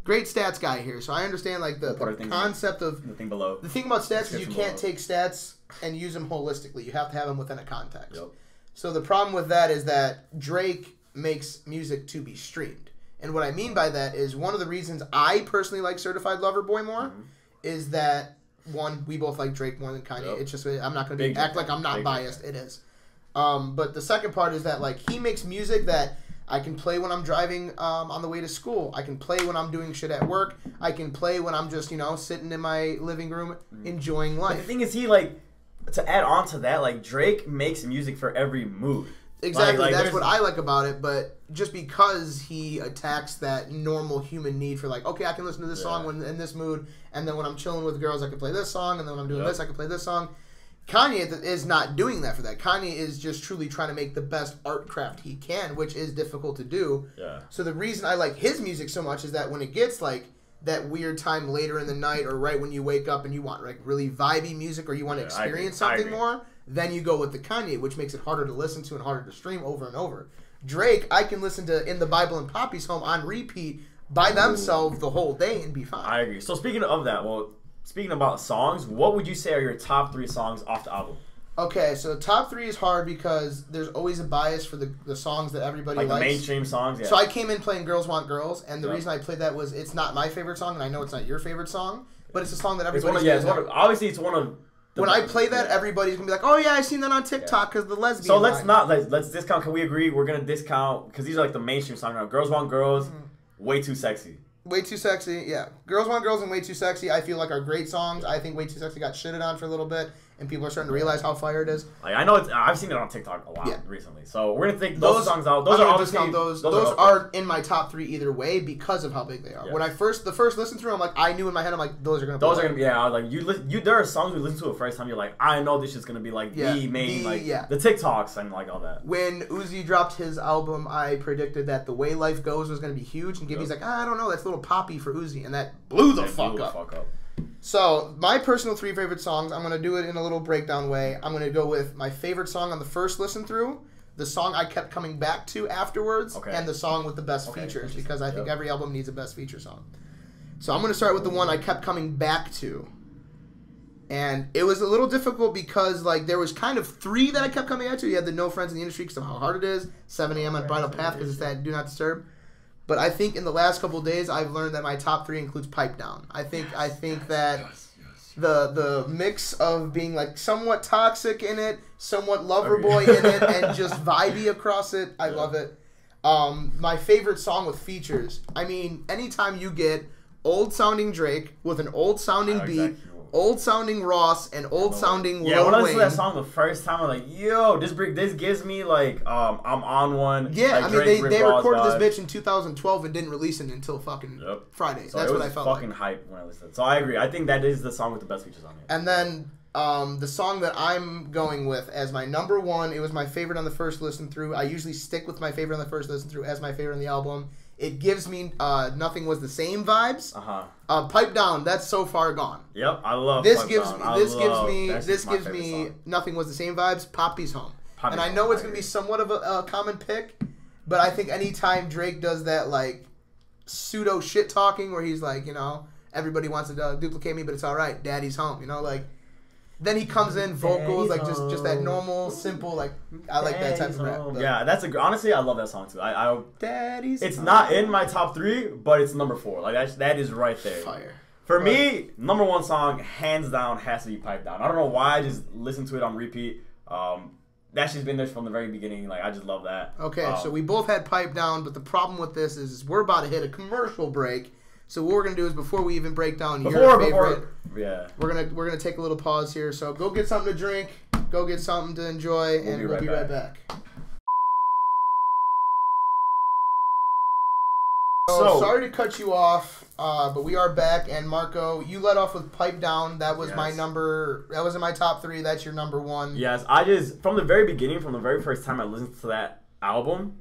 Great stats guy here, so I understand like the concept of the thing below. The thing about stats is you can't take stats and use them holistically. You have to have them within a context. Yep. So the problem with that is that Drake makes music to be streamed. And what I mean by that is one of the reasons I personally like Certified Lover Boy more is that, one, we both like Drake more than Kanye. Yep. It's just, I'm not going to act like I'm not biased. It is. But the second part is that, like, he makes music that I can play when I'm driving on the way to school. I can play when I'm doing shit at work. I can play when I'm just, sitting in my living room enjoying life. But the thing is, to add on to that, like, Drake makes music for every mood. Exactly, that's what I like about it, but just because he attacks that normal human need for like, okay, I can listen to this song when in this mood, and then when I'm chilling with girls, I can play this song, and then when I'm doing this, I can play this song. Kanye is not doing that for that. Kanye is just truly trying to make the best art craft he can, which is difficult to do. Yeah. So the reason I like his music so much is that when it gets like that weird time later in the night or right when you wake up and you want like really vibey music or you want to experience something more, then you go with the Kanye, which makes it harder to listen to and harder to stream over and over. Drake, I can listen to In the Bible and Poppy's Home on repeat by themselves the whole day and be fine. I agree. So speaking of that, speaking about songs, what would you say are your top 3 songs off the album? Okay, so top 3 is hard because there's always a bias for the songs that everybody likes. Like the mainstream songs, yeah. So I came in playing Girls Want Girls, and the reason I played that was it's not my favorite song, and I know it's not your favorite song, but it's a song that everybody's obviously it's one of... When I play that, everybody's going to be like, oh yeah, I seen that on TikTok because the lesbian So let's discount. Can we agree we're going to discount, because these are like the mainstream songs now. Girls Want Girls, Way Too Sexy. Way Too Sexy, yeah. Girls Want Girls and Way Too Sexy, I feel like are great songs. I think Way Too Sexy got shitted on for a little bit, and people are starting to realize how fire it is. Like, I know I've seen it on TikTok a lot recently, so we're gonna take those songs out. Those are in my top 3 either way because of how big they are. Yeah. When the first listen through, I'm like, I knew in my head, I'm like, those are gonna. There are songs we listen to the first time. You're like, I know this is gonna be like the main the TikToks and like all that. When Uzi dropped his album, I predicted that The Way Life Goes was gonna be huge, and Gibby's like, I don't know, that's a little poppy for Uzi, and that blew the fuck up. So, my personal 3 favorite songs, I'm going to do it in a little breakdown way. I'm going to go with my favorite song on the first listen through, the song I kept coming back to afterwards, and the song with the best features, because I think every album needs a best feature song. So, I'm going to start with the one I kept coming back to. And it was a little difficult because, like, there was kind of 3 that I kept coming back to. You had the No Friends in the Industry because of how hard it is, 7 a.m. on Bridal Path because it's that Do Not Disturb. But I think in the last couple of days, I've learned that my top 3 includes Pipe Down. I think that the mix of being like somewhat toxic in it, somewhat lover boy in it, and just vibey across it, I love it. My favorite song with features. I mean, anytime you get old sounding Drake with an old sounding beat. Old sounding Ross and old sounding Lil Wayne. Yeah, when I listened to that song the first time, I'm like, yo, this gives me like I'm on one. Yeah, like I mean they recorded this bitch in 2012 and didn't release it until fucking Friday. So that's what I felt like. Fucking hype when I listened. So I agree. I think that is the song with the best features on it. And then the song that I'm going with as my number 1, it was my favorite on the first listen through. I usually stick with my favorite on the first listen through as my favorite on the album. It gives me Nothing Was the Same vibes. Pipe Down, that's so far gone. Yep, I love this. Pipe Gives Down. This gives me Nothing Was the Same vibes. Poppy's Home. And I know it's gonna be somewhat of a common pick, but I think anytime Drake does that like pseudo shit talking where he's like, everybody wants to duplicate me, but it's all right. Daddy's home. Like. Then he comes in vocals like just that normal simple like I like that type of rap. Yeah, honestly I love that song too. Daddy's it's not in my top 3, but it's number 4. Like that is right there. Fire. For me, number 1 song hands down has to be Pipe Down. I don't know why I just listen to it on repeat. that shit's been there from the very beginning. Like, I just love that. Okay, so we both had Pipe Down, but the problem with this is we're about to hit a commercial break. So what we're gonna do is before we even break down your favorite, we're gonna take a little pause here. So go get something to drink, go get something to enjoy, and we'll be right back. So sorry to cut you off, but we are back. And Marco, you led off with Pipe Down. That was my number. That was in my top 3. That's your number 1. Yes, I just from the very beginning, from the very first time I listened to that album,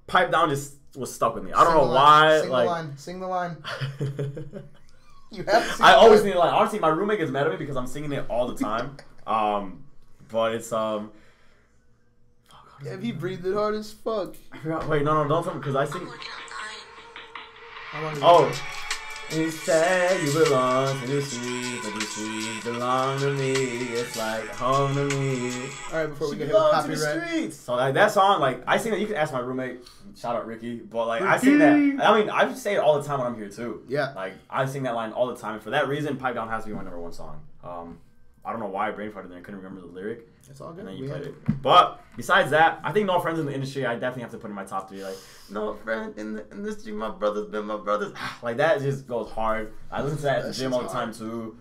Pipe Down just was stuck with me. I don't know why. Sing the line. You have to sing I always need a line. Honestly, my roommate gets mad at me because I'm singing it all the time. But it's Have you breathed it hard as fuck? I forgot. Wait, no, don't tell me because I sing. You say you belong to the streets, but the streets belong to me. It's like home to me. All right, before we get hit with copyright. So like that song, like I sing that. You can ask my roommate. Shout out Ricky. But like I sing that. I mean, I say it all the time when I'm here too. Yeah. Like I sing that line all the time. And for that reason, Pipe Down has to be my number 1 song. I don't know why I brain farted there. I couldn't remember the lyric. It's all good. And then you played it. But besides that, I think No Friends in the Industry, I definitely have to put in my top 3. Like, no friend in the industry, my brother's been my brothers. Like, that just goes hard. I listen to that at the gym all the time, too.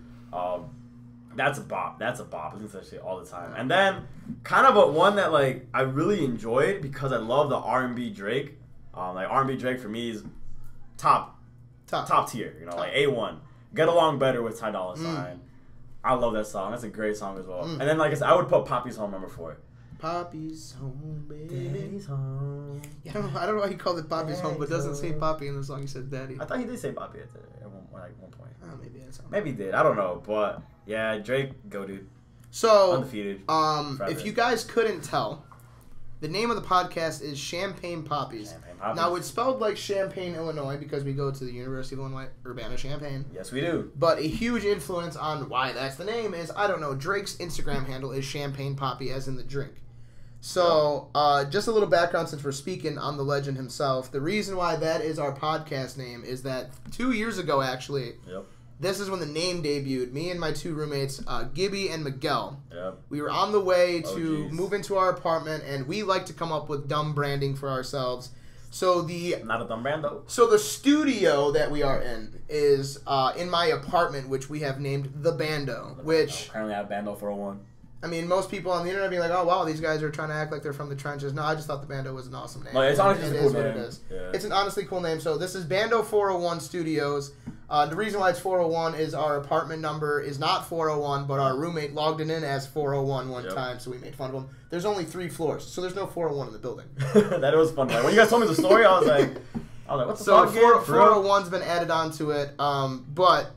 That's a bop. I listen to that shit all the time. And then, kind of one that, like, I really enjoyed because I love the R&B Drake. Like, R&B Drake for me is top tier. You know, like A1. Get Along Better with Ty Dolla $ign. I love that song. That's a great song as well. And then, like I said, I would put Poppy's Home number 4. Poppy's Home, baby. Daddy's home. Yeah, I don't know why he called it Poppy's Home, but it doesn't say Poppy in the song. He said Daddy. I thought he did say Poppy at one point. Oh, maybe that's something. Maybe he did. I don't know. But, yeah, Drake, go, dude. So, undefeated. If you guys couldn't tell, the name of the podcast is Champaign Papis. Now, it's spelled like Champaign, Illinois, because we go to the University of Illinois, Urbana-Champaign. Yes, we do. But a huge influence on why that's the name is, I don't know, Drake's Instagram handle is Champaign Papi, as in the drink. So, just a little background since we're speaking on the legend himself. The reason why that is our podcast name is that 2 years ago, actually, this is when the name debuted. Me and my 2 roommates, Gibby and Miguel. We were on the way to move into our apartment, and we like to come up with dumb branding for ourselves. So not a dumb brand though. So the studio that we are in is in my apartment, which we have named The Bando. Which currently I have Bando 401. I mean, most people on the internet be like, "Oh wow, these guys are trying to act like they're from the trenches." No, I just thought The Bando was an awesome name. No, it's honestly a cool name. It is. Yeah. It's an honestly cool name. So this is Bando 401 Studios. The reason why it's 401 is our apartment number is not 401, but our roommate logged it in as 401 one time, so we made fun of him. There's only 3 floors, so there's no 401 in the building. That was fun. Like, when you guys told me the story, I was like, what's the fuck? So 401's been added onto it, but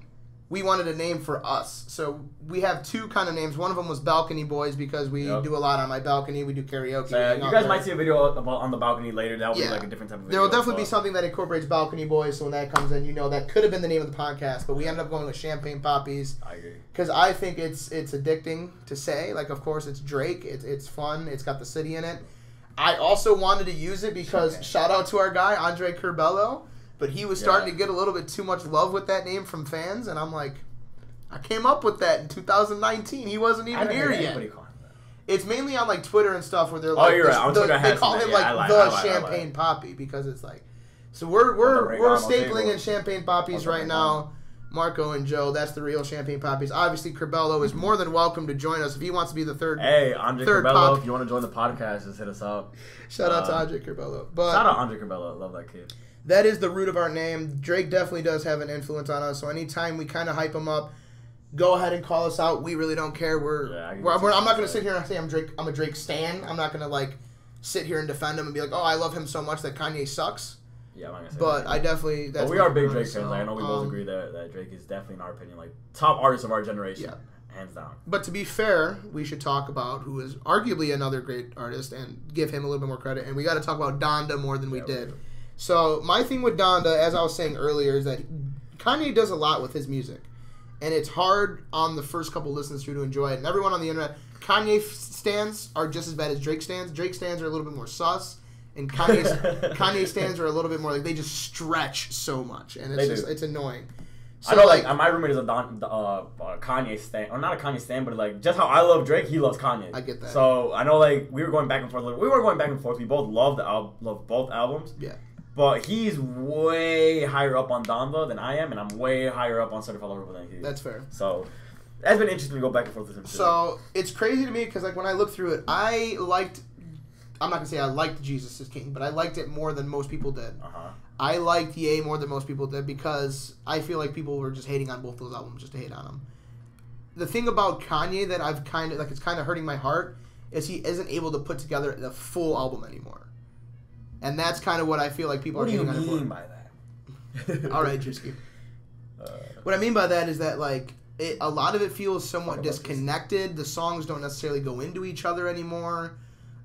we wanted a name for us. So we have 2 kind of names. One of them was Balcony Boys because we do a lot on my balcony. We do karaoke. You guys might see a video on the balcony later. That will be like a different type of video. There will definitely be something that incorporates Balcony Boys. So when that comes in, you know that could have been the name of the podcast. But we ended up going with Champaign Papis. I agree. Because I think it's addicting to say. Like, of course, it's Drake. It's fun. It's got the city in it. I also wanted to use it because shout out to our guy, Andre Curbelo. But he was starting to get a little bit too much love with that name from fans. And I'm like, I came up with that in 2019. He wasn't even here yet. It's mainly on like Twitter and stuff where they're like, you're right. They call him like the Champagne Papi because it's like, so we're stapling in Champagne Papis right now. Marco and Joe, that's the real Champagne Papis. Obviously, Curbelo is more than welcome to join us if he wants to be the third. Hey, Andre Curbelo, if you want to join the podcast, just hit us up. Shout out to Andre Curbelo. Shout out Andre Curbelo. Love that kid. That is the root of our name. Drake definitely does have an influence on us. So anytime we kind of hype him up, go ahead and call us out. We really don't care. I'm not going to sit here and say I'm a Drake stan. I'm not going to like sit here and defend him and be like, oh, I love him so much that Kanye sucks. Yeah, I'm not gonna say but that. I definitely. But we are big Drake fans. Like, I know we both agree that Drake is definitely, in our opinion, like top artist of our generation, hands down. But to be fair, we should talk about who is arguably another great artist and give him a little bit more credit. And we got to talk about Donda more than we did. So my thing with Donda, as I was saying earlier, is that Kanye does a lot with his music, and it's hard on the first couple listens through to enjoy it. And everyone on the internet, Kanye stans are just as bad as Drake stans. Drake stans are a little bit more sus. And Kanye stans are a little bit more like they just stretch so much, and it's annoying. So I know, like, my roommate is a Kanye stan, or not a Kanye stan, but like just how I love Drake, he loves Kanye. I get that. So I know, like, we were going back and forth. We were going back and forth. We both love both albums. Yeah. But he's way higher up on Donda than I am, and I'm way higher up on Certified Lover Boy than he is. That's fair. So that's been interesting to go back and forth with him. So it's crazy to me because, like, when I look through it, I'm not gonna say I liked Jesus is King, but I liked it more than most people did. I liked Ye more than most people did because I feel like people were just hating on both those albums just to hate on them. The thing about Kanye that I've kind of, like, it's kind of hurting my heart is he isn't able to put together the full album anymore. And that's kind of what I feel like people are hating on him for. What do you mean by that? All right, Drewski. What I mean by that is that, like, a lot of it feels somewhat disconnected. The songs don't necessarily go into each other anymore.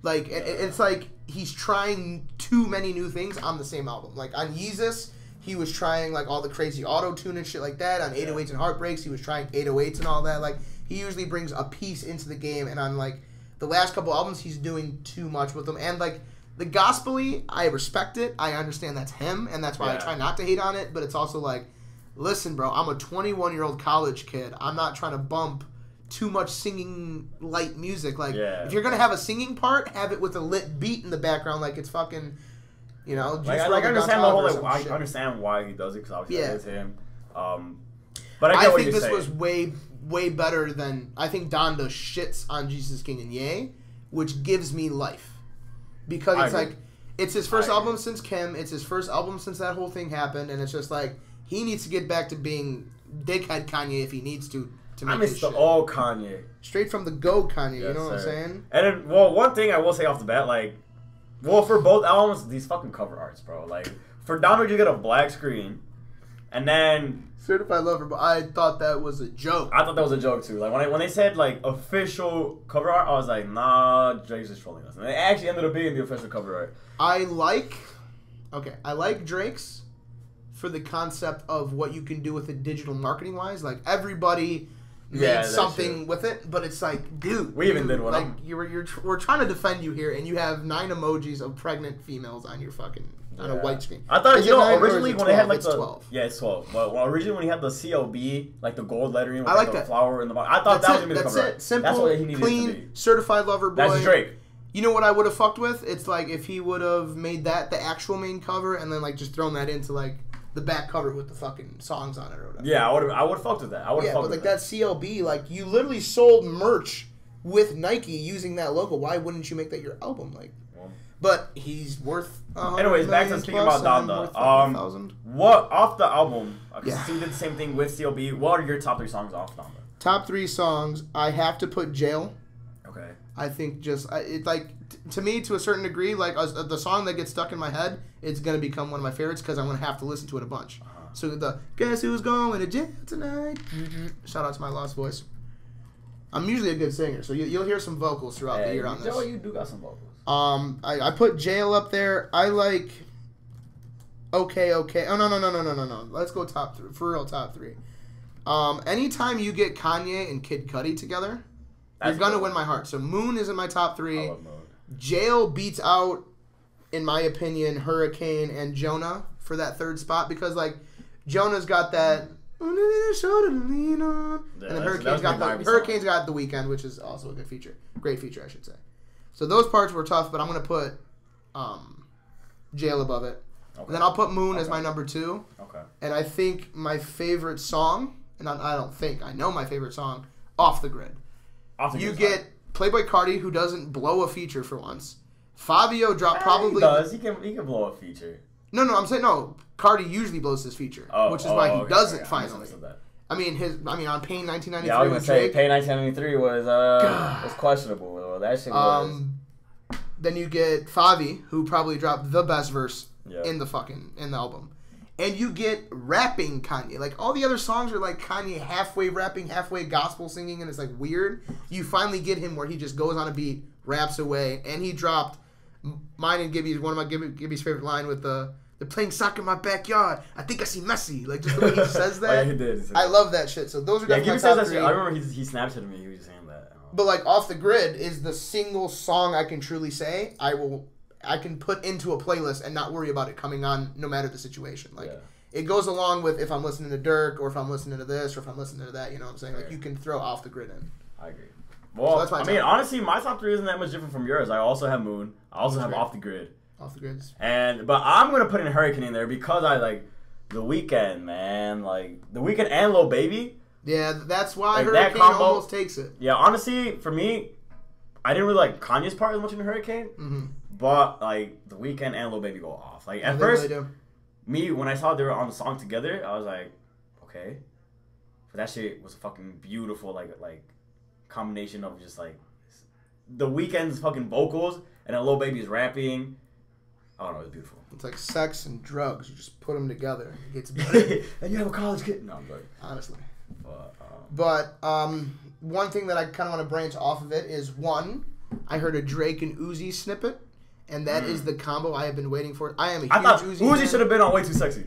Like, it's like he's trying too many new things on the same album. Like, on Yeezus, he was trying, like, all the crazy auto-tune and shit like that. On 808s and Heartbreaks, he was trying 808s and all that. Like, he usually brings a piece into the game. And on, like, the last couple albums, he's doing too much with them. And, like, the gospel-y, I respect it. I understand that's him, and that's why I try not to hate on it. But it's also like, listen, bro, I'm a 21-year-old college kid. I'm not trying to bump too much singing light music. Like, if you're gonna have a singing part, have it with a lit beat in the background, like it's fucking, you know. Like, I understand the whole. Like, I understand why he does it because obviously it's him. But I think this was way better than I think Donda shits on Jesus King and Ye, which gives me life because it's like it's his first album since Kim. It's his first album since that whole thing happened, and it's just like he needs to get back to being dickhead Kanye if he needs to. I miss the old Kanye. Straight from the go Kanye, you know what I'm saying? And then, well, one thing I will say off the bat, like, well, for both albums, these fucking cover arts, bro. Like, for Donda, you get a black screen, and then Certified Lover, but I thought that was a joke. I thought that was a joke, too. Like, when they said, like, official cover art, I was like, nah, Drake's just trolling us. And it actually ended up being the official cover art. I like Drake's for the concept of what you can do with it digital marketing-wise. Like, everybody made something with it, but it's like, dude, we even did one. Like, we're trying to defend you here, and you have 9 emojis of pregnant females on your fucking on a white screen. I thought originally when 12? they had like it's the 12. Yeah, it's 12. But originally when he had the CLB, like the gold lettering with I like the that flower in the bottom, I thought that was gonna be the cover. That's it. Simple, that's what he needed clean, to be. Certified Lover Boy. That's Drake. You know what I would have fucked with? It's like if he would have made that the actual main cover, and then like just thrown that into like the back cover with the fucking songs on it or whatever. Yeah, I would have fucked with that. But like that CLB, like you literally sold merch with Nike using that logo. Why wouldn't you make that your album? Like, but he's worth. Anyways, back to speaking about Donda. What off the album? Because he did the same thing with CLB. What are your top 3 songs off Donda? Top 3 songs. I have to put Jail. Okay. I think just to me, to a certain degree, like the song that gets stuck in my head, it's gonna become one of my favorites because I'm gonna have to listen to it a bunch. So the guess who's going to jail tonight? Shout out to my lost voice. I'm usually a good singer, so you'll hear some vocals throughout the year on this. You do got some vocals. I put Jail up there. I like. Okay. Oh no. Let's go top 3 for real. Top 3. Anytime you get Kanye and Kid Cudi together. You're gonna win my heart. So Moon is in my top 3. I love Moon. Jail beats out, in my opinion, Hurricane and Jonah for that 3rd spot because like Jonah's got that. And then Hurricane's got the Weeknd, which is also a good feature, great feature, I should say. So those parts were tough, but I'm gonna put Jail above it. Okay. And then I'll put Moon as my number 2. Okay. And I think my favorite song, and I know my favorite song, Off the Grid. You get Playboy Cardi, who doesn't blow a feature for once. Fabio dropped probably. He does. He can blow a feature. No. I'm saying no. Cardi usually blows his feature, which is why he doesn't finally. I mean on Pain 1993. Yeah, I was gonna say Pain 1993 was questionable. That shit was. Then you get Favi, who probably dropped the best verse in the album. And you get rapping Kanye. Like, all the other songs are like Kanye halfway rapping, halfway gospel singing, and it's like weird. You finally get him where he just goes on a beat, raps away, and he dropped mine and Gibby's, one of my Gibby's favorite line with they're playing soccer in my backyard. I think I see Messi. Like, just the way he says that. He did. I love that shit. So those are definitely my top 3. I remember he Snapchatted me. He was just saying that. But like, Off the Grid is the single song I can truly say I can put into a playlist and not worry about it coming on no matter the situation. Like, it goes along with if I'm listening to Dirk or if I'm listening to this or if I'm listening to that. You know what I'm saying? Like you can throw Off the Grid in. I agree. Well, so honestly, my top 3 isn't that much different from yours. I also have Moon. I also have Off the Grid. Off the Grids. But I'm gonna put in Hurricane in there because I like The Weeknd, man. Like The Weeknd and Lil Baby. Yeah, that's why Hurricane almost takes it. Yeah, honestly, for me, I didn't really like Kanye's part as much in Hurricane. Mm-hmm. But like The Weeknd and Lil Baby go off. Like at first, me when I saw they were on the song together, I was like, okay. But that shit was fucking beautiful. Like combination of just like The Weeknd's fucking vocals and then Lil Baby's rapping. I don't know, it's beautiful. It's like sex and drugs. You just put them together. It gets better. And you have a college kid. No, but honestly. But one thing that I kind of want to branch off of it is I heard a Drake and Uzi snippet, and that is the combo I have been waiting for. I am a huge Uzi fan. Uzi should have been on Way Too Sexy.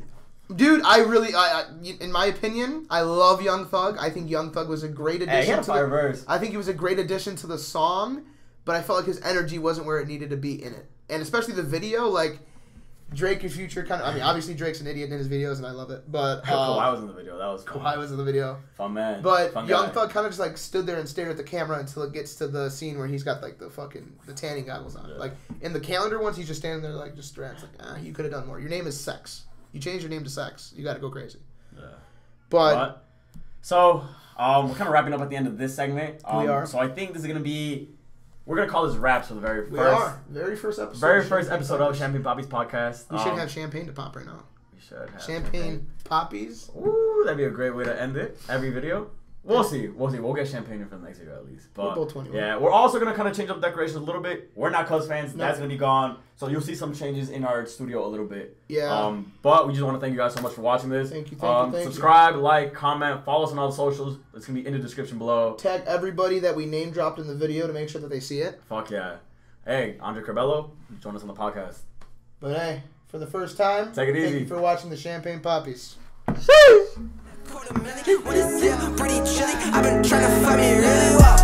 Dude, in my opinion, I love Young Thug. I think Young Thug was a great addition. Hey, he had a fire verse. I think he was a great addition to the song, but I felt like his energy wasn't where it needed to be in it. And especially the video, like, Drake and Future kind of... I mean, obviously Drake's an idiot in his videos, and I love it, but... Kawhi was in the video. That was fun. Kawhi was in the video. Fun man. But Fun Young guy. Thug kind of just, like, stood there and stared at the camera until it gets to the scene where he's got, like, the tanning goggles on. Yeah. Like, in the calendar ones, he's just standing there, like, just staring. It's like, you could have done more. Your name is Sex. You changed your name to Sex. You got to go crazy. Yeah. But... So, we're kind of wrapping up at the end of this segment. We are. So I think this is going to be... We're going to call this wraps for the very first episode. Very first episode of Champaign Papis podcast. We should have champagne to pop right now. We should have Champaign Papis. Ooh, that'd be a great way to end it. Every video. We'll see. We'll get champagne in for the next video at least. But we're both 21. Yeah, we're also going to kind of change up decorations a little bit. We're not Cuz fans. No. That's going to be gone. So you'll see some changes in our studio a little bit. Yeah. But we just want to thank you guys so much for watching this. Thank you. Subscribe, like, comment, follow us on all the socials. It's going to be in the description below. Tag everybody that we name dropped in the video to make sure that they see it. Fuck yeah. Hey, Andre Corbello, join us on the podcast. But hey, for the first time, take it easy. Thank you for watching the Champaign Papis. Sheesh! Pretty chilly. I've been trying to find me really well.